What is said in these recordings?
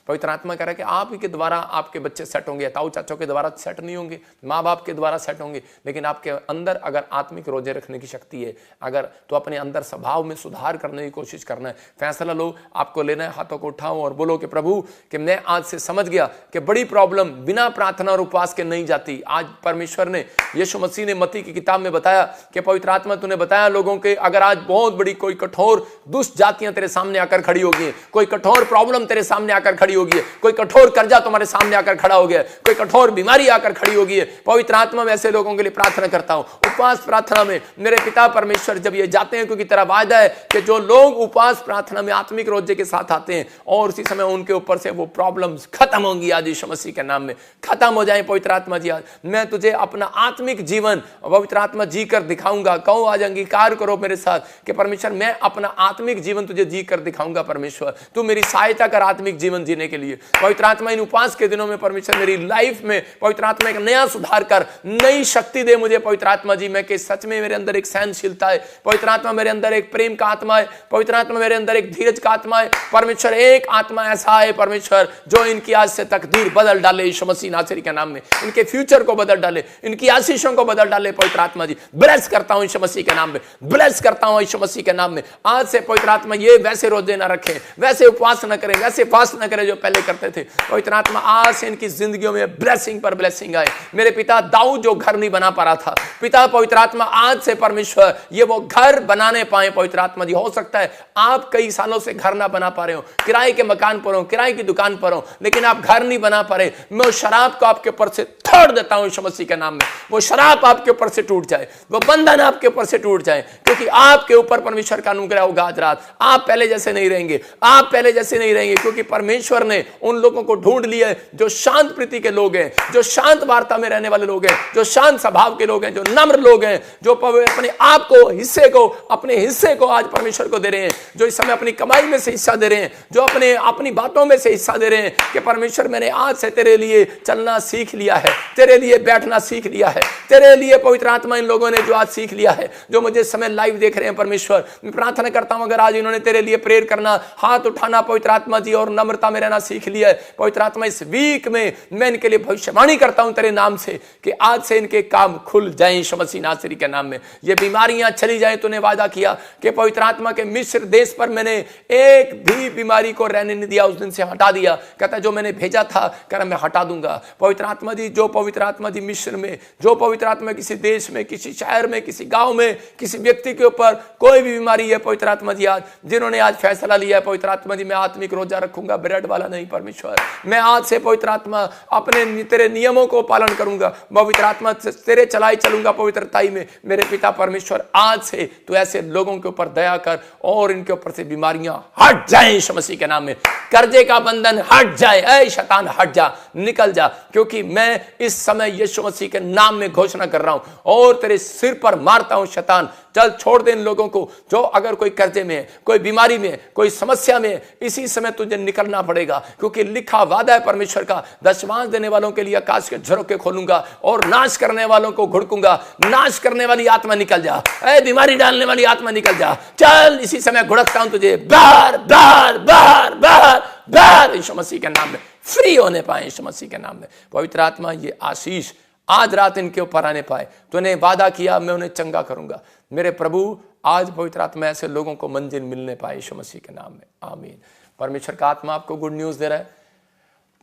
पवित्र आत्मा कह रहा है कि आप ही के द्वारा आपके बच्चे सेट होंगे, ताऊ चाचों के द्वारा सेट नहीं होंगे, माँ बाप के द्वारा सेट होंगे, लेकिन आपके अंदर अगर आत्मिक रोजे रखने की शक्ति है, अगर तो अपने अंदर स्वभाव में सुधार करने की कोशिश करना है। फैसला लो, आपको लेना है, हाथों को उठाओ और बोलो कि प्रभु कि मैं आज से समझ गया कि बड़ी प्रॉब्लम बिना प्रार्थना और उपवास के नहीं जाती। आज परमेश्वर ने, यीशु मसीह ने मत्ती की किताब में बताया कि पवित्र आत्मा तूने बताया लोगों के, अगर आज बहुत बड़ी कोई कठोर दुष्ट जातियां तेरे सामने आकर खड़ी होगी, कोई कठोर प्रॉब्लम तेरे सामने आकर खड़ी होगी, कोई कठोर कर्जा तुम्हारे सामने आकर खड़ा हो गया, कोई कठोर बीमारी आकर खड़ी होगी, पवित्र आत्मा में ऐसे लोगों के लिए प्रार्थना करता हूं। उपवास प्रार्थना में मेरे पिता परमेश्वर जब ये जाते हैं, क्योंकि तेरा वायदा है कि जो लोग उपवास प्रार्थना में आत्मिक रोजे के साथ आते हैं और उसी समय उनके ऊपर से वो प्रॉब्लम्स खत्म होंगी आज यीशु मसीह के नाम में, खत्म हो जाए। पवित्र आत्मा जी आज मैं तुझे अपना आत्मिक जीवन पवित्र आत्मा जी कर दिखाऊंगा। कहो आज अंगीकार करो मेरे साथ कि परमेश्वर मैं अपना आत्मिक जीवन तुझे जी कर दिखाऊंगा। परमेश्वर तू मेरी सहायता कर आत्मिक जीवन जीने के लिए। पवित्र आत्मा इन उपवास के दिनों में परमेश्वर मेरी लाइफ में पवित्र आत्मा एक नया सुधार कर, नई शक्ति दे मुझे पवित्र आत्मा जी। मैं कि सच में मेरे अंदर एक सहनशीलता है पवित्र आत्मा, मेरे अंदर एक प्रेम का आत्मा है पवित्र आत्मा, मेरे अंदर एक धीरज का आत्मा है परमेश्वर। एक आत्मा ऐसा है परमेश्वर जो इनकी आज से तकदीर बदल डाले यीशु मसीह नासरी के नाम में, इनके फ्यूचर को बदल डाले, इनकी आशीषों को बदल डाले पवित्र आत्मा जी। ब्लेस करता हूं यीशु मसीह के नाम में, ब्लेस करता हूं यीशु मसीह के नाम में। आज से पवित्र आत्मा ये वैसे रोजे ना रखें, वैसे उपवास ना करें, वैसे फास्ट ना करें जो पहले करते थे। पवित्र आत्मा आज से इनकी जिंदगियों में ब्लेसिंग पर ब्लेसिंग आए। मेरे पिता दाऊद जो घर नहीं बना पा रहा था, पिता पवित्र आत्मा आज से परमेश्वर ये वो घर बनाने पाए पवित्र आत्मा जी। हो सकता है आप कई सालों से घर ना बना पा रहे हो, किराए के मकान पर हो, किराए की दुकान पर हो, लेकिन आप घर नहीं बना पा रहे। मैं उस शराब को आपके ऊपर से तोड़ देता हूं यीशु मसीह के नाम में। वो शराब आपके ऊपर से टूट जाए, वो बंधन आपके ऊपर से टूट जाए, क्योंकि आपके ऊपर परमेश्वर का अनुग्रह होगा आज रात। आप पहले जैसे नहीं रहेंगे, आप पहले जैसे नहीं रहेंगे, क्योंकि परमेश्वर ने उन लोगों को ढूंढ लिया है जो शांत प्रीति के लोग हैं, जो शांत वार्ता में रहने वाले लोग हैं, जो शांत स्वभाव के लोग हैं, जो नम्र लोग हैं, जो अपने आप को अपने हिस्से को आज परमेश्वर को दे रहे हैं, जो इस समय अपनी कमाई में से हिस्सा दे रहे हैं, जो अपनी बातों में से हिस्सा दे रहे हैं कि परमेश्वर मैंने आज से तेरे लिए चलना सीख लिया है, तेरे लिए बैठना सीख लिया है, तेरे लिए पवित्र आत्मा इन लोगों ने जो आज सीख लिया है, जो मुझे समय लाइव देख रहे हैं परमेश्वर, मैं प्रार्थना करता हूं अगर आज इन्होंने तेरे लिए प्रेयर करना, हाथ उठाना पवित्र आत्मा जी और नम्रता में रहना सीख लिया है पवित्र आत्मा, इस वीक में मैं इनके लिए भविष्यवाणी करता हूं तेरे नाम से कि आज से इनके काम खुल जाएं यीशु मसीह नासरी के नाम में। ये बीमारियां चली जाएं। तूने वादा किया कि पवित्र आत्मा के मिस्र देश पर मैंने एक भी बीमारी को रहने नहीं दिया, उस दिन से हटा दिया। कहता जो मैंने भेजा था कर मैं हटा दूंगा पवित्र आत्मा जी। जो पवित्र आत्मा जी मिस्र में, जो पवित्र आत्मा किसी देश में, किसी शहर में, किसी गांव में, किसी व्यक्ति के ऊपर कोई भी बीमारी है पवित्र आत्मा जी, आज जिन्होंने आज फैसला लिया है पवित्र आत्मा जी, मैं आत्मिक रोजा रखूंगा, ब्रेड वाला नहीं परमेश्वर। मैं आज से पवित्र आत्मा अपने तेरे नियमों को पालन करूंगा, पवित्र आत्मा तेरे चलाई चलूंगा पवित्रताई में। मेरे पिता परमेश्वर आज से तू ऐसे लोगों के ऊपर दया कर और इनके ऊपर से बीमारियां हट जाएं यीशु मसीह के नाम में। कर्जे का बंधन हट जाए, ऐ शैतान हट जा, निकल जा, क्योंकि मैं इस समय यीशु मसीह के नाम में घोषणा कर रहा हूं और तेरे सिर पर मारता हूं शैतान। चल छोड़ दे इन लोगों को जो अगर कोई कर्जे में है, कोई बीमारी में है, कोई समस्या में है, इसी समय तुझे निकलना पड़ेगा, क्योंकि लिखा वादा है परमेश्वर का, दशमांश देने वालों के लिए आकाश के झरोखे खोलूंगा और नाश करने वालों को घुड़कूंगा। नाश करने वाली आत्मा निकल जा, ऐ बीमारी डालने वाली आत्मा निकल जा। चल इसी समय घुड़कता हूं तुझे, बाहर बाहर बाहर बाहर बाहर यीशु मसीह के नाम में फ्री होने पाए यीशु मसीह के नाम में। पवित्र आत्मा ये आशीष आज रात इनके ऊपर आने पाए। तूने वादा किया मैं उन्हें चंगा करूंगा। मेरे प्रभु आज पवित्र आत्मा ऐसे लोगों को मंजिल मिलने पाए यीशु मसीह के नाम में, आमीन। परमेश्वर का आत्मा आपको गुड न्यूज दे रहा है।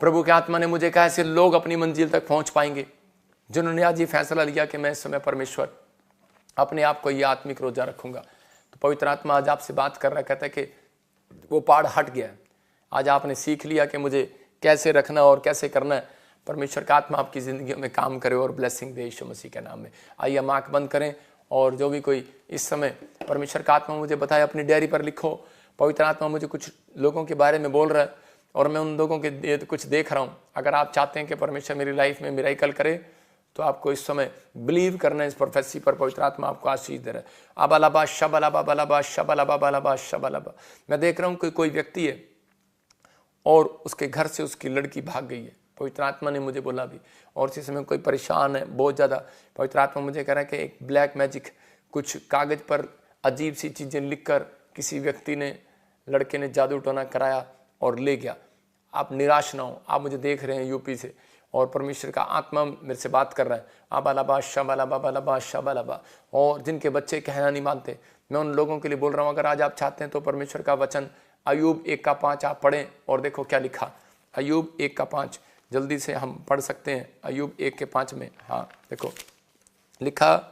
प्रभु के आत्मा ने मुझे कहा ऐसे लोग अपनी मंजिल तक पहुंच पाएंगे जिन्होंने आज ये फैसला लिया कि मैं इस समय परमेश्वर अपने आप को ये आत्मिक रोजा रखूंगा। तो पवित्र आत्मा आज आपसे बात कर रहा है, कहता है कि वो पहाड़ हट गया है। आज आपने सीख लिया कि मुझे कैसे रखना और कैसे करना है। परमेश्वर का आत्मा आपकी जिंदगी में काम करे और ब्लेसिंग दे यीशु मसीह के नाम में। आइए हम आंख बंद करें और जो भी कोई इस समय परमेश्वर का आत्मा मुझे बताए अपनी डायरी पर लिखो। पवित्र आत्मा मुझे कुछ लोगों के बारे में बोल रहा है और मैं उन लोगों के कुछ देख रहा हूँ। अगर आप चाहते हैं कि परमेश्वर मेरी लाइफ में मिरेकल करे तो आपको इस समय बिलीव करना है इस प्रोफेसी पर। पवित्र आत्मा आपको आशीष दे रहा है। अबलाबा शबलाबा बलाबा शबलाबा बलाबा शबलाबा। मैं देख रहा हूँ कि कोई व्यक्ति है और उसके घर से उसकी लड़की भाग गई है। पवित्र आत्मा ने मुझे बोला भी, और इसी समय कोई परेशान है बहुत ज़्यादा। पवित्र आत्मा मुझे कह रहा है कि एक ब्लैक मैजिक, कुछ कागज़ पर अजीब सी चीज़ें लिखकर किसी व्यक्ति ने, लड़के ने जादू टोना कराया और ले गया। आप निराश ना हो। आप मुझे देख रहे हैं यूपी से और परमेश्वर का आत्मा मेरे से बात कर रहा है, आबालाबा शबालाबा बालाबा शबालाबा, और जिनके बच्चे कहना नहीं मानते, मैं उन लोगों के लिए बोल रहा हूँ, अगर आज आप चाहते हैं तो परमेश्वर का वचन अय्यूब 1:5 आप पढ़ें और देखो क्या लिखा। अय्यूब 1:5 जल्दी से हम पढ़ सकते हैं। अय्यूब 1:5 में हाँ देखो लिखा,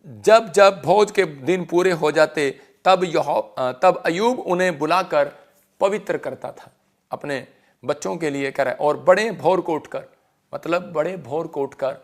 जब जब भोज के दिन पूरे हो जाते तब अय्यूब उन्हें बुलाकर पवित्र करता था अपने बच्चों के लिए, कर और बड़े भोर को उठकर, मतलब बड़े भोर को उठकर,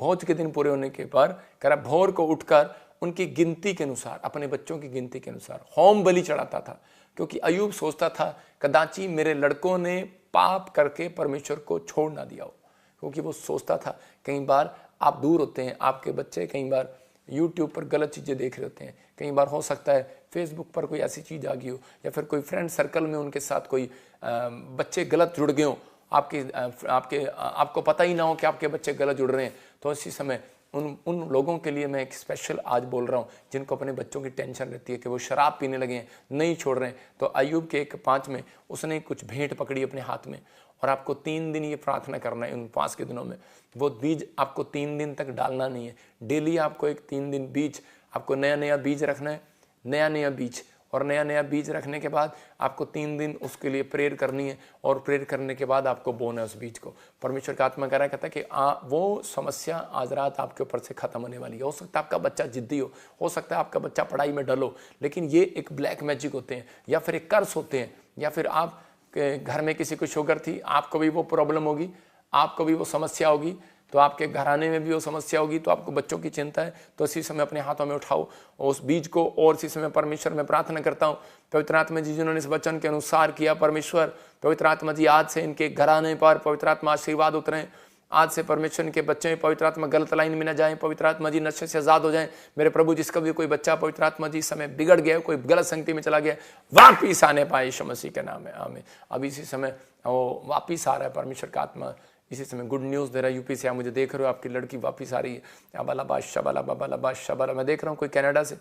भोज के दिन पूरे होने के बाद कर भोर को उठकर उनकी गिनती के अनुसार, अपने बच्चों की गिनती के अनुसार होम बलि चढ़ाता था। क्योंकि अय्यूब सोचता था कदाची मेरे लड़कों ने पाप करके परमेश्वर को छोड़ ना दिया हो। क्योंकि वो सोचता था कई बार आप दूर होते हैं, आपके बच्चे कई बार यूट्यूब पर गलत चीज़ें देख रहे होते हैं, कई बार हो सकता है फेसबुक पर कोई ऐसी चीज़ आ गई हो, या फिर कोई फ्रेंड सर्कल में उनके साथ कोई बच्चे गलत जुड़ गए हों, आपको पता ही ना हो कि आपके बच्चे गलत जुड़ रहे हैं। तो इसी समय उन लोगों के लिए मैं एक स्पेशल आज बोल रहा हूँ जिनको अपने बच्चों की टेंशन रहती है कि वो शराब पीने लगे हैं, नहीं छोड़ रहे हैं। तो अय्यूब के 1:5 में उसने कुछ भेंट पकड़ी अपने हाथ में, और आपको 3 दिन ये प्रार्थना करना है। उन 5 के दिनों में वो बीज आपको 3 दिन तक डालना नहीं है। डेली आपको एक 3 दिन बीज, आपको नया नया बीज रखना है, नया नया बीज, और नया नया बीज रखने के बाद आपको 3 दिन उसके लिए प्रेयर करनी है, और प्रेयर करने के बाद आपको बोना है उस बीज को। परमेश्वर का आत्मा कह रहा है, कहता है कि वो समस्या आज रात आपके ऊपर से खत्म होने वाली है। हो सकता है आपका बच्चा जिद्दी हो सकता है आपका बच्चा पढ़ाई में डल हो, लेकिन ये एक ब्लैक मैजिक होते हैं, या फिर एक कर्स होते हैं, या फिर आप घर में किसी को शुगर थी, आपको भी वो प्रॉब्लम होगी, आपको भी वो समस्या होगी, तो आपके घराने में भी वो समस्या होगी, तो आपको बच्चों की चिंता है। तो इसी समय अपने हाथों में उठाओ उस बीज को, और इसी समय परमेश्वर में प्रार्थना करता हूँ, पवित्र आत्मा जी जिन्होंने इस वचन के अनुसार किया, परमेश्वर पवित्र आत्मा जी आज से इनके घराने पर पवित्र आत्मा आशीर्वाद उतरे। आज से परमेश्वर के बच्चे पवित्र आत्मा गलत लाइन में न जाएं, पवित्र आत्मा जी नशे से आजाद हो जाएं। मेरे प्रभु, जिसका भी कोई बच्चा पवित्र आत्मा जी समय बिगड़ गया, कोई गलत संगति में चला गया, वापिस आने पाए यीशु मसीह के नाम में, आमीन। अभी इसी समय वो वापिस आ रहा है परमेश्वर का आत्मा, इसी समय गुड न्यूज़ दे रहा है। यूपी से आप मुझे देख रहे हो, आपकी लड़की वापिस आ रही है। अबाला बादशाह बाला बाबा बादशाह, मैं देख रहा हूँ कोई कनाडा से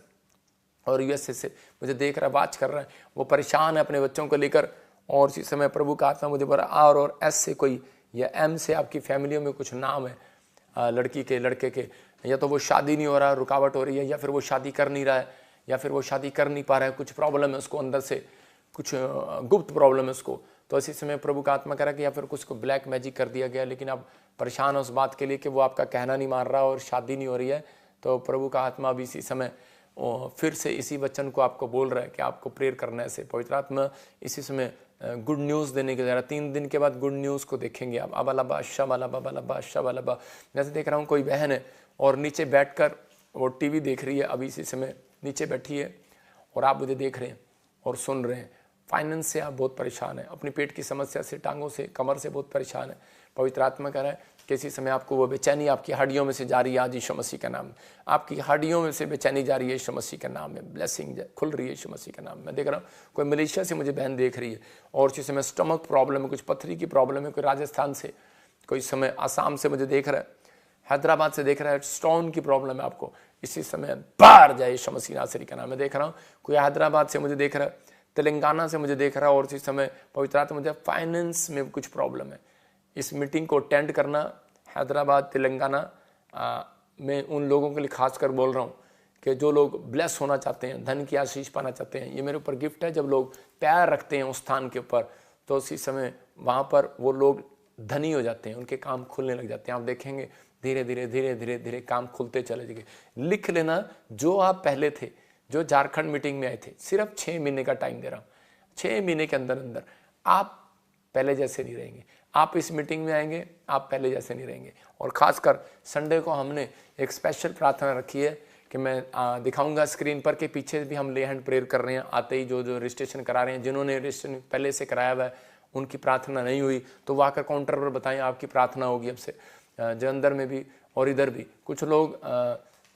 और यूएसए से मुझे देख रहा है, बात कर रहा है, वो परेशान है अपने बच्चों को लेकर। और इसी समय प्रभु का आत्मा मुझे बड़ा आर और एस से कोई या एम से आपकी फैमिलियों में कुछ नाम है लड़की के लड़के के, या तो वो शादी नहीं हो रहा, रुकावट हो रही है, या फिर वो शादी कर नहीं रहा है, या फिर वो शादी कर नहीं पा रहा है, कुछ प्रॉब्लम है उसको अंदर से, कुछ गुप्त प्रॉब्लम है उसको। तो इसी समय प्रभु का आत्मा कह रहा है कि या फिर कुछ को ब्लैक मैजिक कर दिया गया, लेकिन आप परेशान हो उस बात के लिए कि वो आपका कहना नहीं मान रहा और शादी नहीं हो रही है। तो प्रभु का आत्मा अभी इसी समय फिर से इसी वचन को आपको बोल रहा है कि आपको प्रेयर करने से पवित्र आत्मा इसी समय गुड न्यूज़ देने के जरा 3 दिन के बाद गुड न्यूज़ को देखेंगे आप। अबालाबा शबालाबा बालाबा शबालाबा, जैसे देख रहा हूँ कोई बहन है और नीचे बैठकर वो टीवी देख रही है, अभी इसी समय नीचे बैठी है और आप मुझे देख रहे हैं और सुन रहे हैं। फाइनेंस से आप बहुत परेशान हैं, अपनी पेट की समस्या से, टांगों से, कमर से बहुत परेशान है। पवित्र आत्मा कह रहा है कि इसी समय आपको वो बेचैनी आपकी हड्डियों में से जा रही है आज यीशु मसीह का नाम। आपकी हड्डियों में से बेचैनी जा रही है यीशु मसीह का नाम में, ब्लेसिंग खुल रही है यीशु मसीह का नाम। मैं देख रहा हूँ कोई मलेशिया से मुझे बहन देख रही है और इसी समय स्टमक प्रॉब्लम है, कुछ पथरी की प्रॉब्लम है, कोई राजस्थान से, कोई समय आसाम से मुझे देख रहा है, हैदराबाद से देख रहा है, स्टोन की प्रॉब्लम है आपको, इसी समय बाहर जाए यीशु मसीह नासरी का नाम। मैं देख रहा हूँ कोई हैदराबाद से मुझे देख रहा है, तेलंगाना से मुझे देख रहा है, और इसी समय पवित्र आत्मा मुझे फाइनेंस में कुछ प्रॉब्लम है। इस मीटिंग को अटेंड करना हैदराबाद तेलंगाना में उन लोगों के लिए खासकर बोल रहा हूँ कि जो लोग ब्लेस होना चाहते हैं, धन की आशीष पाना चाहते हैं। ये मेरे ऊपर गिफ्ट है, जब लोग पैर रखते हैं उस स्थान के ऊपर तो उसी समय वहाँ पर वो लोग धनी हो जाते हैं, उनके काम खुलने लग जाते हैं। आप देखेंगे धीरे धीरे धीरे धीरे धीरे काम खुलते चले जाएंगे। लिख लेना, जो आप पहले थे, जो झारखंड मीटिंग में आए थे, सिर्फ 6 महीने का टाइम दे रहा हूँ। 6 महीने के अंदर अंदर आप पहले जैसे नहीं रहेंगे। आप इस मीटिंग में आएंगे, आप पहले जैसे नहीं रहेंगे। और ख़ासकर संडे को हमने एक स्पेशल प्रार्थना रखी है कि मैं दिखाऊंगा स्क्रीन पर के पीछे भी हम ले हैंड प्रेयर कर रहे हैं। आते ही जो रजिस्ट्रेशन करा रहे हैं, जिन्होंने रजिस्ट्रेशन पहले से कराया हुआ है, उनकी प्रार्थना नहीं हुई तो वो आकर काउंटर पर बताएं, आपकी प्रार्थना होगी अब से। जो अंदर में भी और इधर भी कुछ लोग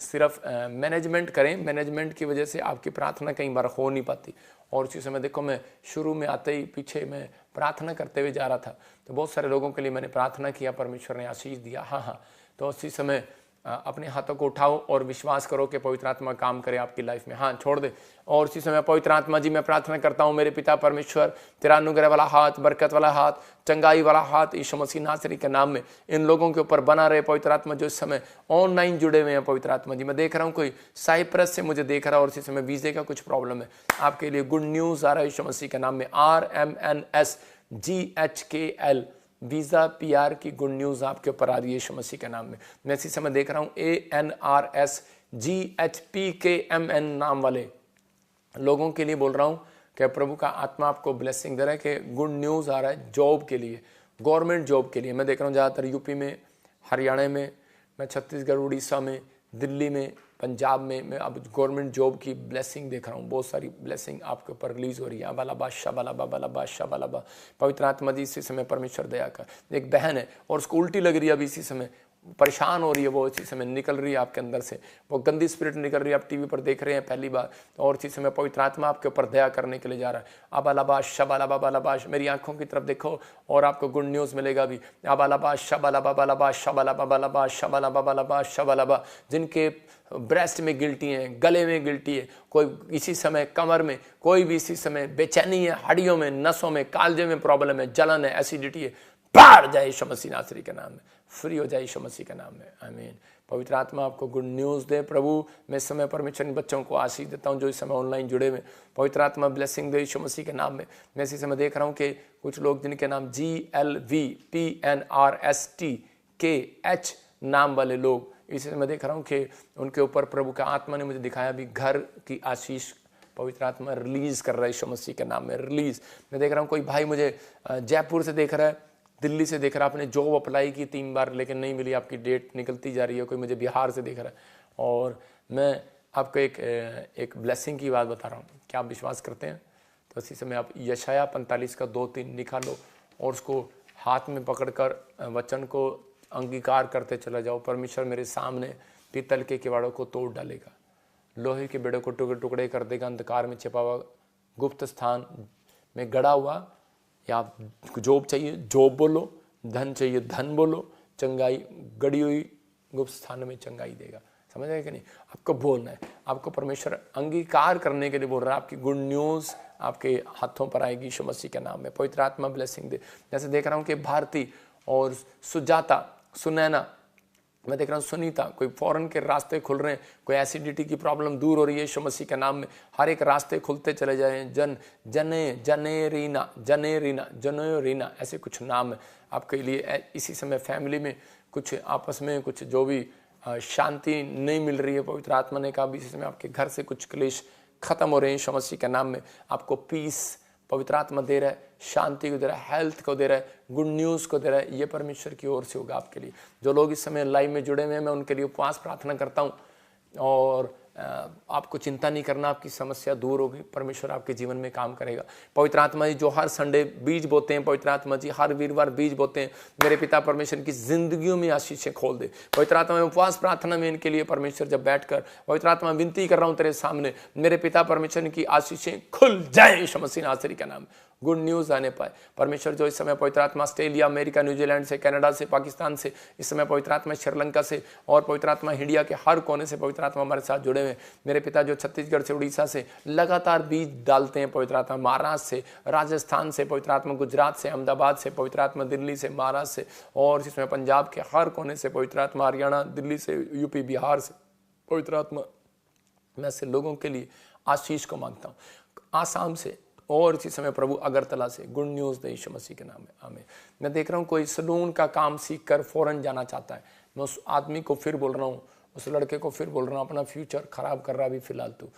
सिर्फ मैनेजमेंट करें, मैनेजमेंट की वजह से आपकी प्रार्थना कई बार हो नहीं पाती। और उसी समय देखो, मैं शुरू में आते ही पीछे मैं प्रार्थना करते हुए जा रहा था तो बहुत सारे लोगों के लिए मैंने प्रार्थना किया, परमेश्वर ने आशीष दिया। हाँ, तो उसी समय अपने हाथों को उठाओ और विश्वास करो कि पवित्र आत्मा काम करे आपकी लाइफ में। हाँ, छोड़ दे। और इसी समय पवित्र आत्मा जी मैं प्रार्थना करता हूँ मेरे पिता परमेश्वर, तेरा अनुग्रह वाला हाथ, बरकत वाला हाथ, चंगाई वाला हाथ यीशु मसीह नासरी के नाम में इन लोगों के ऊपर बना रहे। पवित्र आत्मा जो इस समय ऑनलाइन जुड़े हुए हैं, पवित्र आत्मा जी मैं देख रहा हूँ कोई साइप्रस से मुझे देख रहा है और इसी समय वीजे का कुछ प्रॉब्लम है, आपके लिए गुड न्यूज़ आ रहा है यीशु मसीह के नाम में। RMNSGHKL वीज़ा PR की गुड न्यूज़ आपके ऊपर आ रही है यीशु मसीह के नाम में। मैं इसी समय देख रहा हूँ ANRSGHPKMN नाम वाले लोगों के लिए बोल रहा हूँ कि प्रभु का आत्मा आपको ब्लेसिंग दे रहा है कि गुड न्यूज़ आ रहा है जॉब के लिए, गवर्नमेंट जॉब के लिए। मैं देख रहा हूँ ज़्यादातर यूपी में, हरियाणा में, मैं छत्तीसगढ़, उड़ीसा में, दिल्ली में, पंजाब में मैं अब गवर्नमेंट जॉब की ब्लेसिंग देख रहा हूँ। बहुत सारी ब्लेसिंग आपके ऊपर रिलीज हो रही है। अबाला बादशाह बाला बाला बादशाह बाला बा। पवित्र आत्मा जी इसी समय परमेश्वर दया कर। एक बहन है और उसको उल्टी लग रही है, अभी इसी समय परेशान हो रही है, वो इसी समय निकल रही है आपके अंदर से, वो गंदी स्पिरिट निकल रही है। आप टीवी पर देख रहे हैं पहली बार, और इसी समय पवित्र आत्मा आपके ऊपर दया करने के लिए जा रहा है। अबालाबाश शबालाबालाबाश, मेरी आंखों की तरफ देखो और आपको गुड न्यूज़ मिलेगा भी। अबालाबाश शबालाबालाबाश शबालाबालाबाश शबालाबालाबाश शबालाबा, जिनके ब्रेस्ट में गिल्टी है, गले में गिल्टी है, कोई इसी समय कमर में, कोई भी इसी समय बेचैनी है, हड्डियों में, नसों में, कालजे में प्रॉब्लम है, जलन है, एसिडिटी है, बाहर जाए यीशु मसीह नासरी के नाम में, फ्री हो जाए यीशु मसीह के नाम में। आमीन। पवित्र आत्मा आपको गुड न्यूज़ दे। प्रभु मैं इस समय परमेश्वर इन बच्चों को आशीष देता हूं जो इस समय ऑनलाइन जुड़े हुए। पवित्र आत्मा ब्लेसिंग दे यीशु मसीह के नाम में। मैं इसी समय देख रहा हूं कि कुछ लोग जिनके नाम GLVPNRSTKH नाम वाले लोग, इसी समय देख रहा हूं कि उनके ऊपर प्रभु का आत्मा ने मुझे दिखाया भी घर की आशीष पवित्र आत्मा रिलीज कर रहा है यीशु मसीह के नाम में, रिलीज। मैं देख रहा हूं कोई भाई मुझे जयपुर से देख रहा है, दिल्ली से देख रहा है, आपने जॉब अप्लाई की 3 बार लेकिन नहीं मिली, आपकी डेट निकलती जा रही है। कोई मुझे बिहार से देख रहा है। और मैं आपको एक ब्लेसिंग की बात बता रहा हूँ, क्या आप विश्वास करते हैं? तो इसी समय आप यशाया 45 का 2-3 निकालो और उसको हाथ में पकड़कर वचन को अंगीकार करते चला जाओ। परमेश्वर मेरे सामने पीतल के किवाड़ों को तोड़ डालेगा, लोहे के बेड़ों को टुकड़े टुकड़े कर देगा, अंधकार में छिपा हुआ गुप्त स्थान में गड़ा हुआ। या जॉब चाहिए जॉब बोलो, धन चाहिए धन बोलो, चंगाई गड़ी हुई गुप्त स्थान में चंगाई देगा। समझ आए कि नहीं? आपको बोलना है, आपको परमेश्वर अंगीकार करने के लिए बोल रहा है। आपकी गुड न्यूज़ आपके हाथों पर आएगी यीशु मसीह के नाम में। पवित्र आत्मा ब्लेसिंग दे। जैसे देख रहा हूँ कि भारती और सुजाता, सुनैना, मैं देख रहा हूँ सुनीता, कोई फॉरेन के रास्ते खुल रहे हैं, कोई एसिडिटी की प्रॉब्लम दूर हो रही है यीशु मसीह के नाम में। हर एक रास्ते खुलते चले जाए। जनेरीना ऐसे कुछ नाम है आपके लिए। इसी समय फैमिली में कुछ आपस में कुछ जो भी शांति नहीं मिल रही है, पवित्र आत्मा ने कहा भी इसी समय आपके घर से कुछ क्लेश खत्म हो रहे हैं यीशु मसीह के नाम में। आपको पीस पवित्र आत्मा दे रहा है, शांति को दे रहा है, हेल्थ को दे रहा है, गुड न्यूज़ को दे रहा है। ये परमेश्वर की ओर से होगा आपके लिए। जो लोग इस समय लाइव में जुड़े हुए हैं, मैं उनके लिए उपवास प्रार्थना करता हूँ और आपको चिंता नहीं करना, आपकी समस्या दूर होगी, परमेश्वर आपके जीवन में काम करेगा। पवित्र आत्मा जी जो हर संडे बीज बोते हैं, पवित्र आत्मा जी हर वीरवार बीज बोते हैं, मेरे पिता परमेश्वर की जिंदगियों में आशीषें खोल दे। पवित्र आत्मा में उपवास प्रार्थना में इनके लिए परमेश्वर जब बैठकर पवित्र आत्मा विनती कर रहा हूँ तेरे सामने, मेरे पिता परमेश्वर की आशीषें खुल जाए यीशु मसीह नासरी का नाम, गुड न्यूज़ आने पाए। परमेश्वर जो इस समय पवित्र आत्मा ऑस्ट्रेलिया, अमेरिका, न्यूजीलैंड से, कनाडा से, पाकिस्तान से, इस समय पवित्र आत्मा श्रीलंका से और पवित्र आत्मा इंडिया के हर कोने से पवित्र आत्मा हमारे साथ जुड़े हुए। मेरे पिता जो छत्तीसगढ़ से, उड़ीसा से लगातार बीज डालते हैं, पवित्र आत्मा महाराष्ट्र से, राजस्थान से, पवित्र आत्मा गुजरात से, अहमदाबाद से, पवित्र आत्मा दिल्ली से, महाराष्ट्र से और इसमें पंजाब के हर कोने से, पवित्र आत्मा हरियाणा, दिल्ली से, यूपी, बिहार से, पवित्र आत्मा मैं ऐसे लोगों के लिए आशीष को मांगता हूँ। आसाम से और इसी समय प्रभु अगरतला से गुड न्यूज़ दे यीशु मसीह के नाम में, आमीन। मैं देख रहा हूँ कोई सलून का काम सीख कर फौरन जाना चाहता है। मैं उस आदमी को फिर बोल रहा हूँ, उस लड़के को फिर बोल रहा हूँ, अपना फ्यूचर खराब कर रहा अभी फिलहाल तू।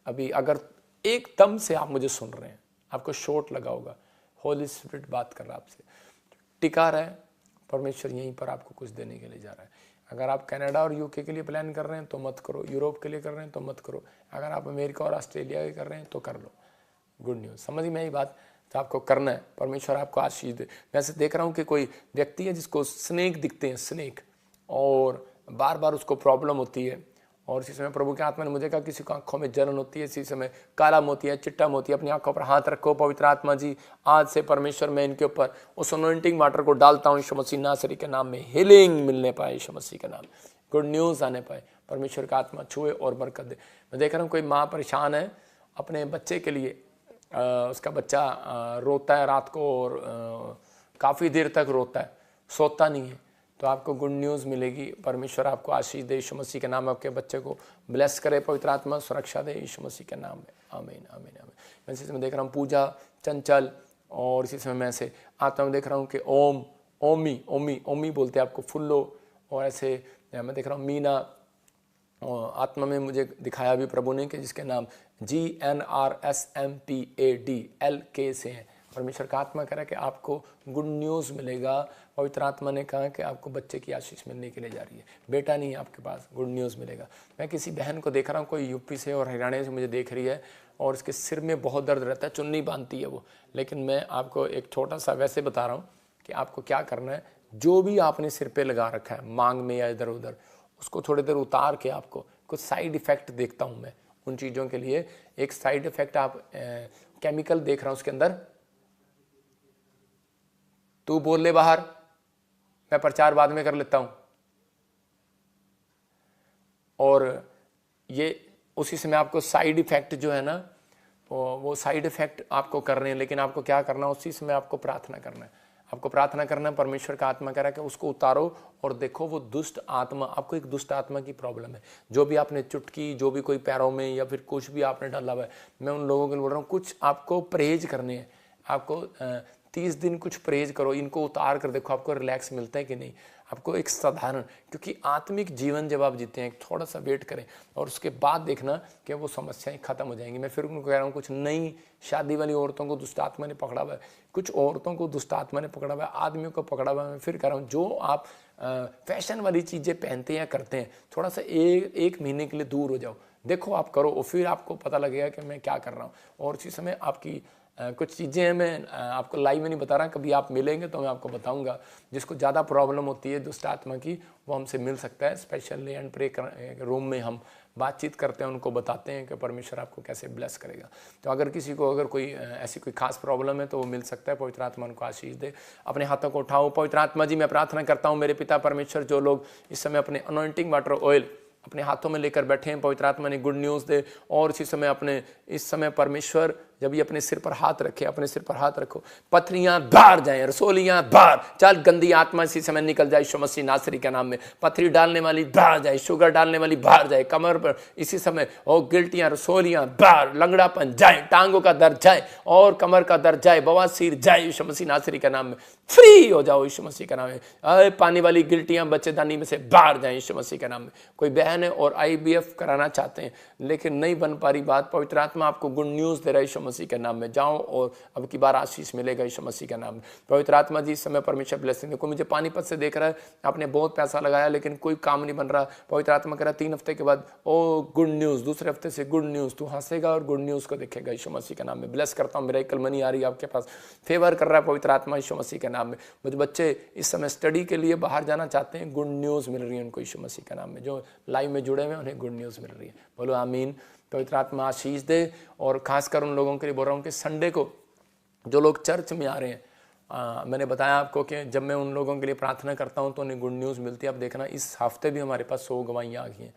अभी अगर एकदम से आप मुझे सुन रहे हैं, आपको शॉर्ट लगा होगा, होली स्पिरिट बात कर रहा है आपसे, टिका रहा है, परमेश्वर यहीं पर आपको कुछ देने के लिए जा रहा है। अगर आप कनाडा और यूके के लिए प्लान कर रहे हैं तो मत करो, यूरोप के लिए कर रहे हैं तो मत करो, अगर आप अमेरिका और ऑस्ट्रेलिया के कर रहे हैं तो कर लो। गुड न्यूज़, समझ में आई बात? तो आपको करना है, परमेश्वर आपको आशीष दे। मैं ऐसे देख रहा हूँ कि कोई व्यक्ति है जिसको स्नेक दिखते हैं, स्नेक, और बार बार उसको प्रॉब्लम होती है। और इसी समय प्रभु के आत्मा ने मुझे कहा किसी को आंखों में जलन होती है, इसी समय काला मोती है, चिट्टा मोती है, अपनी आंखों पर हाथ रखो। पवित्र आत्मा जी आज से परमेश्वर मैं इनके ऊपर उस अनॉइंटिंग वाटर को डालता हूँ यीशु मसीह नासरी के नाम में, हीलिंग मिलने पाए यीशु मसीह के नाम। गुड न्यूज़ आने पाए, परमेश्वर का आत्मा छुए और बरकत दे। मैं देख रहा हूँ कोई माँ परेशान है अपने बच्चे के लिए, उसका बच्चा रोता है रात को और काफ़ी देर तक रोता है, सोता नहीं है, तो आपको गुड न्यूज़ मिलेगी। परमेश्वर आपको आशीष दे, यीशु मसीह के नाम में आपके बच्चे को ब्लेस करे, पवित्र आत्मा सुरक्षा दे यीशु मसीह के नाम में, आमीन आमीन आमीन। मैं इसी समय देख रहा हूँ पूजा, चंचल, और इसी समय मैं ऐसे आत्मा में देख रहा हूँ कि ओम, ओमी ओमी ओमी बोलते हैं आपको, फुल्लो, और ऐसे मैं देख रहा हूँ मीना, और आत्मा में मुझे दिखाया भी प्रभु ने कि जिसके नाम GNRSMPADLK से हैं। परमेश्वर का आत्मा कह रहा है कि आपको गुड न्यूज़ मिलेगा। पवित्र आत्मा ने कहा कि आपको बच्चे की आशीष मिलने के लिए जा रही है, बेटा नहीं है आपके पास, गुड न्यूज़ मिलेगा। मैं किसी बहन को देख रहा हूँ, कोई यूपी से और हरियाणा से मुझे देख रही है, और उसके सिर में बहुत दर्द रहता है, चुन्नी बांधती है वो। लेकिन मैं आपको एक छोटा सा वैसे बता रहा हूँ कि आपको क्या करना है, जो भी आपने सिर पे लगा रखा है मांग में या इधर उधर, उसको थोड़ी देर उतार के, आपको कुछ साइड इफेक्ट देखता हूँ मैं उन चीज़ों के लिए। एक साइड इफेक्ट आप केमिकल देख रहा हूँ उसके अंदर, तू बोल ले बाहर, मैं प्रचार बाद में कर लेता हूँ। और ये उसी समय आपको साइड इफेक्ट जो है ना, वो साइड इफेक्ट आपको कर रहे हैं, लेकिन आपको क्या करना है, उसी समय आपको प्रार्थना करना है। आपको प्रार्थना करना है, परमेश्वर का आत्मा कह रहा है कि उसको उतारो और देखो वो दुष्ट आत्मा, आपको एक दुष्ट आत्मा की प्रॉब्लम है। जो भी आपने चुटकी, जो भी कोई पैरों में या फिर कुछ भी आपने डाला हुआ है, मैं उन लोगों के लिए बोल रहा हूँ, कुछ आपको परहेज करने हैं। आपको 30 दिन कुछ परहेज करो, इनको उतार कर देखो आपको रिलैक्स मिलता है कि नहीं। आपको एक साधारण, क्योंकि आत्मिक जीवन जब आप जीते हैं, थोड़ा सा वेट करें और उसके बाद देखना कि वो समस्याएं खत्म हो जाएंगी। मैं फिर उनको कह रहा हूँ, कुछ नई शादी वाली औरतों को दुष्ट आत्मा ने पकड़ा हुआ है, कुछ औरतों को दुष्ट आत्मा ने पकड़ा हुआ है, आदमियों को पकड़ा हुआ है। मैं फिर कह रहा हूँ, जो आप फैशन वाली चीज़ें पहनते हैं करते हैं, थोड़ा सा एक महीने के लिए दूर हो जाओ, देखो आप करो, और फिर आपको पता लगेगा कि मैं क्या कर रहा हूँ। और उसी समय आपकी कुछ चीज़ें हैं, मैं आपको लाइव में नहीं बता रहा, कभी आप मिलेंगे तो मैं आपको बताऊंगा। जिसको ज़्यादा प्रॉब्लम होती है दुष्ट आत्मा की, वो हमसे मिल सकता है। स्पेशली एंड प्रे रूम में हम बातचीत करते हैं, उनको बताते हैं कि परमेश्वर आपको कैसे ब्लेस करेगा। तो अगर किसी को अगर कोई ऐसी कोई खास प्रॉब्लम है तो वो मिल सकता है। पवित्र आत्मा उनको आशीष दे। अपने हाथों को उठाओ। पवित्र आत्मा जी, मैं प्रार्थना करता हूँ मेरे पिता परमेश्वर, जो लोग इस समय अपने अनॉइंटिंग वाटर ऑयल अपने हाथों में लेकर बैठे हैं, पवित्र आत्मा ने गुड न्यूज़ दे। और इसी समय अपने इस समय परमेश्वर जब ये अपने सिर पर हाथ रखे, अपने सिर पर हाथ रखो, पथरियां बाहर जाएं, रसोलियां बाहर, चल गंदी आत्मा इसी समय निकल जाए यीशु मसीह नासरी के नाम में। पथरी डालने वाली बाहर जाए, शुगर डालने वाली बाहर जाए, कमर पर इसी समय और गिल्टियां, रसोलियां बाहर, लंगड़ापन जाए, टांगों का दर्द जाए और कमर का दर्द जाए, बवासीर जाए यीशु मसीह नासरी के नाम में। फ्री हो जाओ यीशु मसीह के नाम में। पानी वाली गिल्टियां बच्चेदानी में से बाहर जाए यीशु मसीह के नाम में। कोई बहन है और IVF कराना चाहते हैं लेकिन नहीं बन पा रही बात, पवित्र आत्मा आपको गुड न्यूज़ दे रहा है यीशु मसीह के नाम में। जाओ और अब की बार आशीष मिलेगा यीशु मसीह के नाम में। पवित्र आत्मा जी, इस समय परमेश्वर ब्लेसिंग देखो। मुझे पानीपत से देख रहा है, आपने बहुत पैसा लगाया लेकिन कोई काम नहीं बन रहा। पवित्र आत्मा कह रहा है 3 हफ्ते के बाद ओ गुड न्यूज़, दूसरे हफ्ते से गुड न्यूज़, तू हंसेगा और गुड न्यूज़ को देखेगा यीशु मसीह के नाम में। ब्लेस करता हूँ, मेरा मनी आ रही है आपके पास, फेवर कर रहा है पवित्र आत्मा यीशु मसीह के नाम में। मुझे बच्चे इस समय स्टडी के लिए बाहर जाना चाहते हैं, गुड न्यूज़ मिल रही है उनको यीशु मसीह के नाम में। जो लाइव में जुड़े हुए हैं उन्हें गुड न्यूज़ मिल रही है। बोलो आमीन। पवित्र आत्मा आशीष दे। और खासकर उन लोगों के लिए बोल रहा हूँ कि संडे को जो लोग चर्च में आ रहे हैं, मैंने बताया आपको कि जब मैं उन लोगों के लिए प्रार्थना करता हूँ तो उन्हें गुड न्यूज़ मिलती है। अब देखना, इस हफ्ते भी हमारे पास 100 गवाहियाँ आ गई हैं,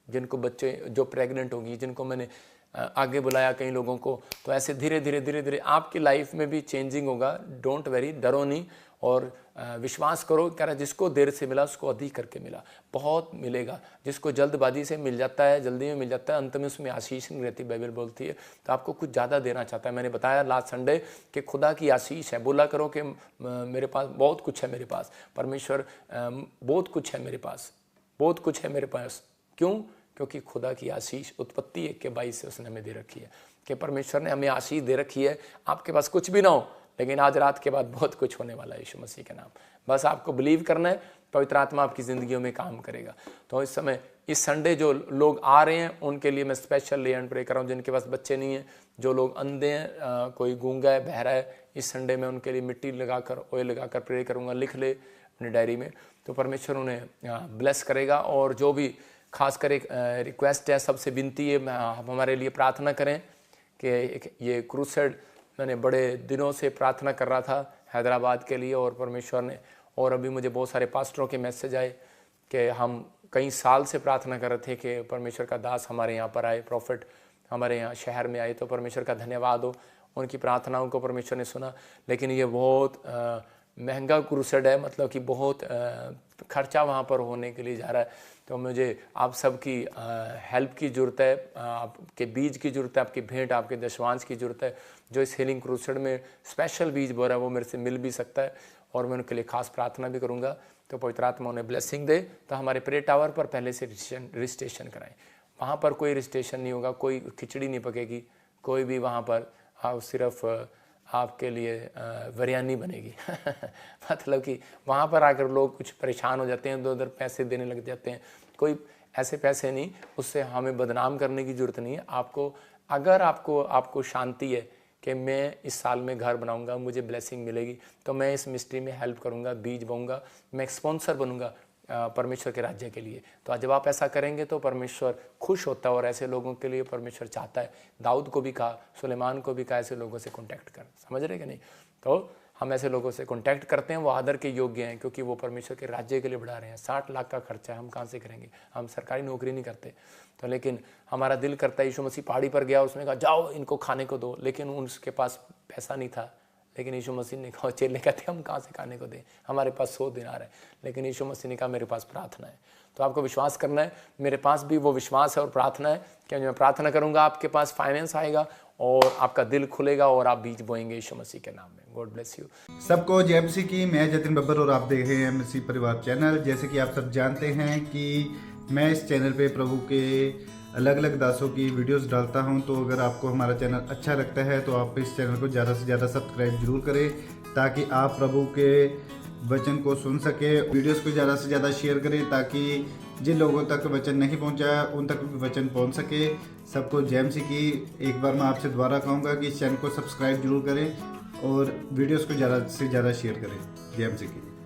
जिनको बच्चे जो प्रेग्नेंट होगी, जिनको मैंने आगे बुलाया कई लोगों को। तो ऐसे धीरे धीरे धीरे धीरे आपकी लाइफ में भी चेंजिंग होगा। डोंट वेरी, डरो नहीं और विश्वास करो। कह रहा जिसको देर से मिला उसको अधिक करके मिला, बहुत मिलेगा। जिसको जल्दबाजी से मिल जाता है, जल्दी में मिल जाता है, अंत में उसमें आशीष नहीं रहती, बाइबल बोलती है। तो आपको कुछ ज़्यादा देना चाहता है। मैंने बताया लास्ट संडे कि खुदा की आशीष है। बोला करो कि मेरे पास बहुत कुछ है, मेरे पास परमेश्वर बहुत कुछ है, मेरे पास बहुत कुछ है मेरे पास। क्यों? क्योंकि खुदा की आशीष उत्पत्ति 1:22 से उसने हमें दे रखी है कि परमेश्वर ने हमें आशीष दे रखी है। आपके पास कुछ भी ना हो लेकिन आज रात के बाद बहुत कुछ होने वाला है यीशु मसीह के नाम। बस आपको बिलीव करना है, पवित्र आत्मा आपकी ज़िंदगियों में काम करेगा। तो इस समय इस संडे जो लोग आ रहे हैं उनके लिए मैं स्पेशल ले एंड प्रे कर रहा हूँ। जिनके पास बच्चे नहीं हैं, जो लोग अंधे हैं, कोई गूंगा है, बहरा है, इस संडे में उनके लिए मिट्टी लगाकर, ऑयल लगाकर प्रे करूँगा। लिख ले अपनी डायरी में, तो परमेश्वर उन्हें ब्लेस करेगा। और जो भी खासकर एक रिक्वेस्ट है, सबसे विनती है, आप हमारे लिए प्रार्थना करें कि ये क्रूसेड, मैंने बड़े दिनों से प्रार्थना कर रहा था हैदराबाद के लिए और परमेश्वर ने, और अभी मुझे बहुत सारे पास्टरों के मैसेज आए कि हम कई साल से प्रार्थना कर रहे थे कि परमेश्वर का दास हमारे यहाँ पर आए, प्रॉफिट हमारे यहाँ शहर में आए, तो परमेश्वर का धन्यवाद हो, उनकी प्रार्थनाओं को परमेश्वर ने सुना। लेकिन ये बहुत महंगा क्रूसेड है, मतलब कि बहुत खर्चा वहाँ पर होने के लिए जा रहा है। तो मुझे आप सबकी हेल्प की ज़रूरत है, आपके बीज की ज़रूरत है, आपकी भेंट, आपके दशवांश की ज़रूरत है। जो इस हीलिंग क्रूसेड में स्पेशल बीज बो रहा है वो मेरे से मिल भी सकता है, और मैं उनके लिए खास प्रार्थना भी करूँगा। तो पवित्र आत्मा उन्हें ब्लेसिंग दे। तो हमारे प्रे टावर पर पहले से रजिस्ट्रेशन कराएं। वहाँ पर कोई रजिस्ट्रेशन नहीं होगा, कोई खिचड़ी नहीं पकेगी, कोई भी वहाँ पर सिर्फ आपके लिए बिरयानी बनेगी मतलब कि वहाँ पर आकर लोग कुछ परेशान हो जाते हैं, उधर पैसे देने लग जाते हैं। कोई ऐसे पैसे नहीं, उससे हमें बदनाम करने की ज़रूरत नहीं है। आपको अगर आपको शांति है कि मैं इस साल में घर बनाऊंगा, मुझे ब्लेसिंग मिलेगी, तो मैं इस मिस्ट्री में हेल्प करूंगा, बीज बोऊंगा, मैं एक स्पॉन्सर बनूंगा परमेश्वर के राज्य के लिए। तो जब आप ऐसा करेंगे तो परमेश्वर खुश होता है, और ऐसे लोगों के लिए परमेश्वर चाहता है। दाऊद को भी कहा, सुलेमान को भी कहा, ऐसे लोगों से कॉन्टैक्ट कर। समझ रहे कि नहीं? तो हम ऐसे लोगों से कॉन्टैक्ट करते हैं, वो आदर के योग्य हैं, क्योंकि वो परमेश्वर के राज्य के लिए बढ़ा रहे हैं। 60 लाख का खर्चा है, हम कहाँ से करेंगे? हम सरकारी नौकरी नहीं करते। तो लेकिन हमारा दिल करता है, यीशु मसीह पहाड़ी पर गया, उसने कहा जाओ इनको खाने को दो, लेकिन उसके पास पैसा नहीं था। लेकिन यीशु मसीह ने कहा, चेले कहते हम कहाँ से खाने को दें, हमारे पास 100 दिनार है। लेकिन यीशु मसीह ने कहा मेरे पास प्रार्थना है। तो आपको विश्वास करना है, मेरे पास भी वो विश्वास है और प्रार्थना है कि मैं प्रार्थना करूंगा, आपके पास फाइनेंस आएगा और आपका दिल खुलेगा और आप बीज बोएंगे यीशु मसीह के नाम में। गॉड ब्लेस यू सबको। जय मसीह की। मैं जतिन बब्बर और आप देख रहे हैं मसीह परिवार चैनल। जैसे कि आप सब जानते हैं कि मैं इस चैनल पे प्रभु के अलग अलग दासों की वीडियोस डालता हूं। तो अगर आपको हमारा चैनल अच्छा लगता है तो आप इस चैनल को ज़्यादा से ज़्यादा सब्सक्राइब जरूर करें, ताकि आप प्रभु के वचन को सुन सके। वीडियोस को ज़्यादा से ज़्यादा शेयर करें, ताकि जिन लोगों तक वचन नहीं पहुंचा उन तक भी वचन पहुंच सके। सबको जय मसीह की। एक बार मैं आपसे दोबारा कहूँगा कि इस चैनल को सब्सक्राइब जरूर करें और वीडियोस को ज़्यादा से ज़्यादा शेयर करें। जय मसीह की।